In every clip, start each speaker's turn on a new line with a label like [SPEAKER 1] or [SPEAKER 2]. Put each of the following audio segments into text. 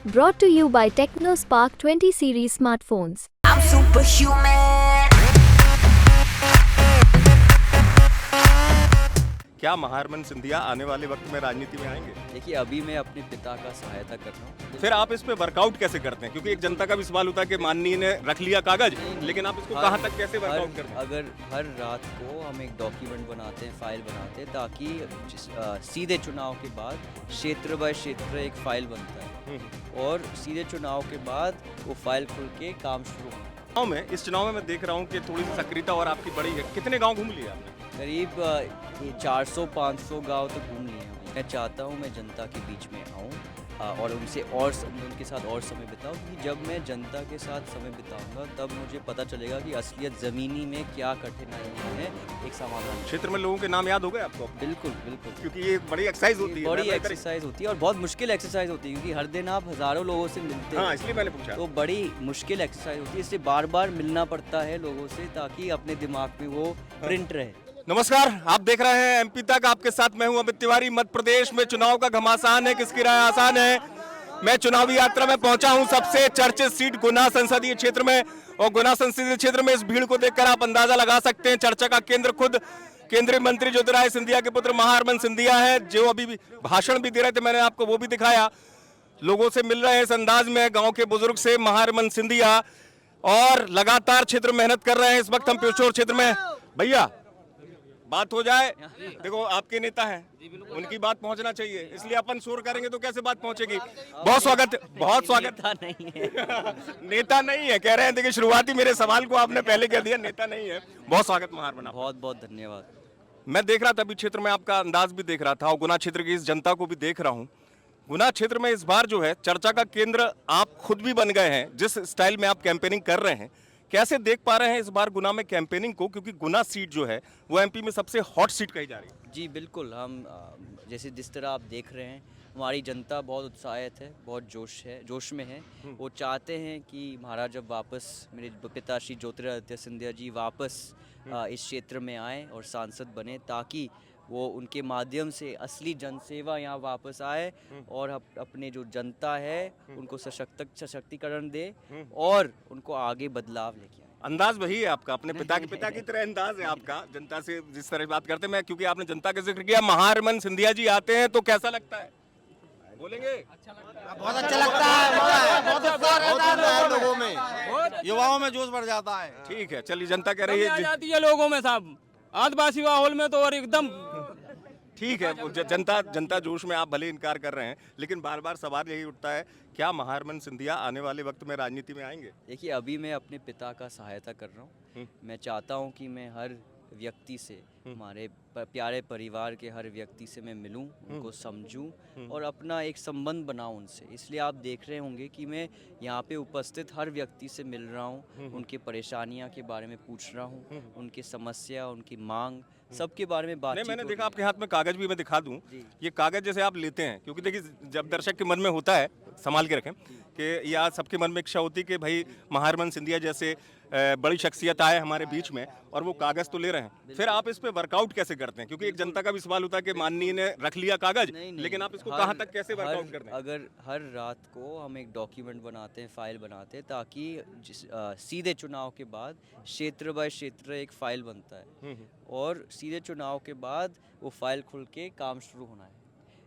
[SPEAKER 1] Brought to you by TechnoSpark 20 series smartphones.
[SPEAKER 2] I'm superhuman.
[SPEAKER 3] क्या महारमन सिंधिया आने वाले वक्त में राजनीति में आएंगे?
[SPEAKER 4] देखिए, अभी मैं अपने पिता का सहायता कर रहा हूँ।
[SPEAKER 3] फिर आप इस पे वर्कआउट कैसे करते हैं? क्योंकि एक जनता का भी सवाल होता है कि माननीय ने रख लिया कागज, लेकिन आप इसको कहाँ तक कैसे वर्कआउट करते हैं?
[SPEAKER 4] अगर हर रात को हम एक डॉक्यूमेंट बनाते हैं, फाइल बनाते हैं, ताकि सीधे चुनाव के बाद क्षेत्र बाय क्षेत्र एक फाइल बनता है और सीधे चुनाव के बाद वो फाइल खुल के काम शुरू होता है।
[SPEAKER 3] गाँव में इस चुनाव में मैं देख रहा हूँ कि थोड़ी सी सक्रियता और आपकी बड़ी है। कितने गाँव घूम लिए आपने?
[SPEAKER 4] करीब 400-500 गांव तो घूम लिए हैं। मैं चाहता हूं मैं जनता के बीच में आऊं और उनके साथ और समय बिताऊं, क्योंकि जब मैं जनता के साथ समय बिताऊंगा तब मुझे पता चलेगा कि असलियत ज़मीनी में क्या कठिनाइयां हैं, एक समाधान।
[SPEAKER 3] क्षेत्र में लोगों के नाम याद हो गए आपको?
[SPEAKER 4] बिल्कुल बिल्कुल,
[SPEAKER 3] क्योंकि ये बड़ी एक्सरसाइज होती है,
[SPEAKER 4] बड़ी एक्सरसाइज होती है और बहुत मुश्किल एक्सरसाइज होती है, क्योंकि हर दिन आप हज़ारों लोगों से मिलते हैं।
[SPEAKER 3] हाँ, इसलिए मैंने पूछा।
[SPEAKER 4] तो बड़ी मुश्किल एक्सरसाइज होती है, इसलिए बार बार मिलना पड़ता है लोगों से, ताकि अपने दिमाग में वो प्रिंट रहे।
[SPEAKER 3] नमस्कार, आप देख रहे हैं एमपी तक। आपके साथ मैं हूं अमित तिवारी। मध्य प्रदेश में चुनाव का घमासान है, किसकी राय आसान है। मैं चुनावी यात्रा में पहुंचा हूं सबसे चर्चित सीट गुना संसदीय क्षेत्र में, और गुना संसदीय क्षेत्र में इस भीड़ को देखकर आप अंदाजा लगा सकते हैं। चर्चा का केंद्र खुद केंद्रीय मंत्री ज्योतिरादित्य सिंधिया के पुत्र महारमन सिंधिया है, जो अभी भी भाषण भी दे रहे थे, मैंने आपको वो भी दिखाया। लोगों से मिल रहे हैं इस अंदाज में, गाँव के बुजुर्ग से महारमन सिंधिया, और लगातार क्षेत्र मेहनत कर रहे हैं। इस वक्त हम पिछोर क्षेत्र में। भैया बात हो जाए, देखो आपके नेता हैं, उनकी बात पहुंचना चाहिए, इसलिए अपन शोर करेंगे तो कैसे बात पहुंचेगी। बहुत स्वागत, बहुत स्वागत।
[SPEAKER 4] नेता नहीं है
[SPEAKER 3] नेता नहीं है कह रहे हैं। देखिए, शुरुआती मेरे सवाल को आपने पहले कह दिया, नेता नहीं है। बहुत स्वागत महारमन।
[SPEAKER 4] बहुत बहुत धन्यवाद।
[SPEAKER 3] मैं देख रहा था अभी क्षेत्र में, आपका अंदाज भी देख रहा था और गुना क्षेत्र की इस जनता को भी देख रहा हूँ। गुना क्षेत्र में इस बार जो है चर्चा का केंद्र आप खुद भी बन गए हैं, जिस स्टाइल में आप कैंपेनिंग कर रहे हैं। कैसे देख पा रहे हैं इस बार गुना में कैंपेनिंग को, क्योंकि गुना सीट जो है वो एमपी में सबसे हॉट सीट कही जा रही है?
[SPEAKER 4] जी बिल्कुल, हम जैसे जिस तरह आप देख रहे हैं, हमारी जनता बहुत उत्साहित है, बहुत जोश में है। वो चाहते हैं कि महाराज अब वापस मेरे पिता श्री ज्योतिरादित्य सिंधिया जी वापस इस क्षेत्र में आए और सांसद बने, ताकि वो उनके माध्यम से असली जनसेवा यहाँ वापस आए और अपने जो जनता है उनको सशक्तिकरण दे और उनको आगे बदलाव लेके आए।
[SPEAKER 3] अंदाज वही है आपका, अपने पिता की तरह अंदाज है आपका जनता से जिस तरह बात करते हैं। मैं क्योंकि आपने जनता का जिक्र किया, महारमन सिंधिया जी आते हैं तो कैसा लगता है? बोलेंगे?
[SPEAKER 5] बहुत अच्छा लगता है, बहुत उत्साह रहता है लोगों में, युवाओं में जोश बढ़ जाता है।
[SPEAKER 3] ठीक है, चलिए, जनता कह रही है
[SPEAKER 6] जाती है लोगों में साहब, आदिवासी माहौल में तो और एकदम
[SPEAKER 3] ठीक है। जनता जोश में, आप भले इनकार कर रहे हैं, लेकिन बार बार सवाल यही उठता है, क्या महारमन सिंधिया आने वाले वक्त में राजनीति में आएंगे?
[SPEAKER 4] देखिए, अभी मैं अपने पिता का सहायता कर रहा हूँ। मैं चाहता हूँ कि मैं हर व्यक्ति से, हमारे प्यारे परिवार के हर व्यक्ति से मैं मिलूं, उनको समझूं और अपना एक संबंध बनाऊं उनसे। इसलिए आप देख रहे होंगे कि मैं यहाँ पे उपस्थित हर व्यक्ति से मिल रहा हूँ, उनके परेशानियाँ के बारे में पूछ रहा हूँ, उनकी समस्या, उनकी मांग, सबके बारे में बातचीत।
[SPEAKER 3] मैंने देखा आपके हाथ में कागज भी, मैं दिखा दूं। ये कागज जैसे आप लेते हैं, क्योंकि देखिए जब दर्शक के मन में होता है, संभाल के रखें, कि या सबके मन में इच्छा होती है कि भाई महारमन सिंधिया जैसे बड़ी शख्सियत आए हमारे बीच में, और वो कागज तो ले रहे हैं। फिर आप इस पे वर्कआउट कैसे करते हैं? क्योंकि एक जनता का भी सवाल होता है कि माननीय ने रख लिया कागज, लेकिन आप इसको कहाँ तक कैसे वर्कआउट करते हैं?
[SPEAKER 4] अगर हर रात को हम एक डॉक्यूमेंट बनाते हैं, फाइल बनाते हैं, ताकि सीधे चुनाव के बाद क्षेत्र बाय क्षेत्र एक फाइल बनता है और सीधे चुनाव के बाद वो फाइल खुल के काम शुरू होना है।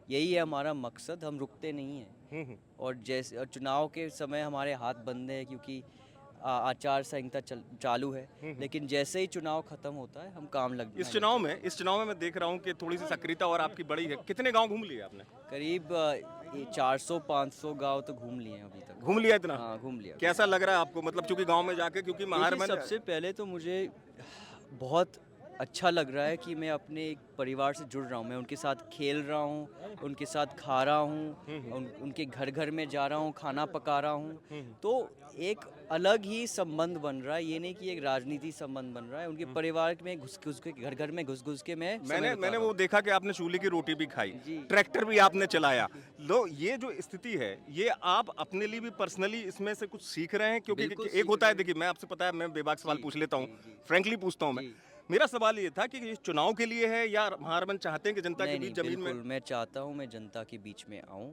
[SPEAKER 4] यही है हमारा मकसद, हम रुकते नहीं हैं। और जैसे चुनाव के समय हमारे हाथ बंद है, क्योंकि आचार संहिता चालू है, लेकिन जैसे ही चुनाव खत्म होता है हम काम लग।
[SPEAKER 3] इस चुनाव में मैं देख रहा हूँ कि थोड़ी सी सक्रियता और आपकी बड़ी है। कितने गाँव घूम लिए आपने?
[SPEAKER 4] करीब 400-500 गांव तो घूम लिए हैं अभी तक।
[SPEAKER 3] घूम लिया इतना?
[SPEAKER 4] हाँ, घूम लिया।
[SPEAKER 3] कैसा लग रहा है आपको, मतलब चूंकि गाँव में जाके, क्योंकि महारमन
[SPEAKER 4] सबसे पहले तो मुझे बहुत अच्छा लग रहा है कि मैं अपने एक परिवार से जुड़ रहा हूँ। मैं उनके साथ खेल रहा हूँ, उनके साथ खा रहा हूँ, उनके घर घर में जा रहा हूँ, खाना पका रहा हूँ। तो एक अलग ही संबंध बन रहा है, ये नहीं कि एक राजनीति संबंध बन रहा है। उनके परिवार में घुस के, घर घर में घुस के मैंने
[SPEAKER 3] वो देखा कि आपने चूल्हे की रोटी भी खाई, ट्रैक्टर भी आपने चलाया। लो, ये जो स्थिति है, ये आप अपने लिए भी पर्सनली इसमें से कुछ सीख रहे हैं? क्योंकि एक होता है, देखिए मैं आपसे, पता है मैं बेबाक सवाल पूछ लेता हूँ, फ्रेंकली पूछता हूँ मैं। मेरा सवाल ये था कि ये चुनाव के लिए है या महारमन चाहते हैं कि जनता के बीच जमीन में?
[SPEAKER 4] मैं चाहता हूँ मैं जनता के बीच में आऊँ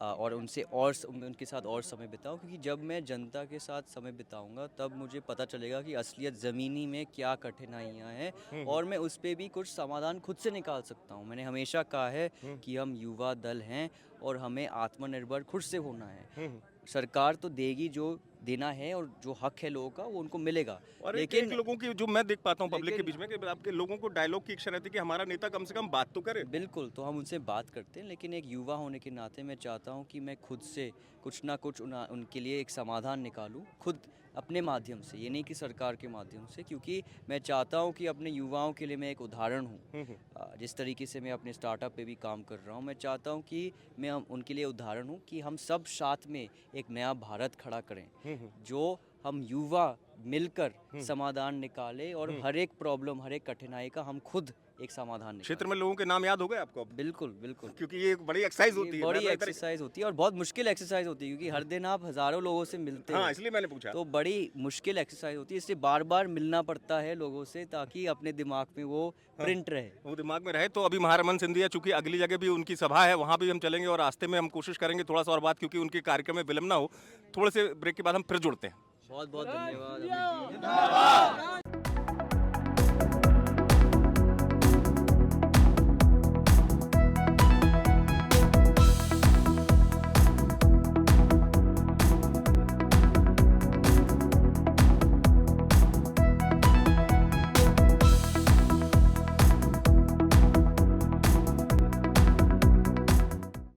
[SPEAKER 4] और उनके साथ और समय बिताऊं, क्योंकि जब मैं जनता के साथ समय बिताऊंगा तब मुझे पता चलेगा कि असलियत ज़मीनी में क्या कठिनाइयां हैं और मैं उस पर भी कुछ समाधान खुद से निकाल सकता हूं। मैंने हमेशा कहा है कि हम युवा दल हैं और हमें आत्मनिर्भर खुद से होना है। सरकार तो देगी जो देना है और जो हक है लोगों का वो उनको मिलेगा,
[SPEAKER 3] और लेकिन लोगों की जो मैं देख पाता हूँ पब्लिक के बीच में कि आपके लोगों को डायलॉग की इच्छा रहती है कि हमारा नेता कम से कम बात तो करे।
[SPEAKER 4] बिल्कुल, तो हम उनसे बात करते हैं, लेकिन एक युवा होने के नाते मैं चाहता हूं कि मैं खुद से कुछ ना कुछ उनके लिए एक समाधान निकालूं, खुद अपने माध्यम से, ये नहीं कि सरकार के माध्यम से, क्योंकि मैं चाहता हूं कि अपने युवाओं के लिए मैं एक उदाहरण हूं। जिस तरीके से मैं अपने स्टार्टअप पे भी काम कर रहा हूं, मैं चाहता हूं कि मैं उनके लिए उदाहरण हूं कि हम सब साथ में एक नया भारत खड़ा करें, जो हम युवा मिलकर समाधान निकाले और हर एक प्रॉब्लम, हर एक कठिनाई का हम खुद एक समाधान निकालें।
[SPEAKER 3] क्षेत्र में लोगों के नाम याद हो गए आपको अब?
[SPEAKER 4] बिल्कुल बिल्कुल,
[SPEAKER 3] क्योंकि ये एक बड़ी एक्सरसाइज होती है,
[SPEAKER 4] बड़ी एक्सरसाइज होती है और बहुत मुश्किल एक्सरसाइज होती है, क्योंकि हर दिन आप हजारों लोगों से मिलते
[SPEAKER 3] हाँ,
[SPEAKER 4] हैं,
[SPEAKER 3] इसलिए मैंने पूछा।
[SPEAKER 4] तो बड़ी मुश्किल एक्सरसाइज होती है, इसलिए बार बार मिलना पड़ता है लोगों से ताकि अपने दिमाग में वो प्रिंट रहे,
[SPEAKER 3] वो दिमाग में रहे। तो अभी महारमन सिंधिया, चूंकि अगली जगह भी उनकी सभा है, वहाँ भी हम चलेंगे और रास्ते में हम कोशिश करेंगे थोड़ा सा और बात, क्योंकि उनके कार्यक्रम में विलम्ब ना हो। थोड़े से ब्रेक के बाद हम फिर जुड़ते हैं।
[SPEAKER 4] बहुत बहुत धन्यवाद अमित जी।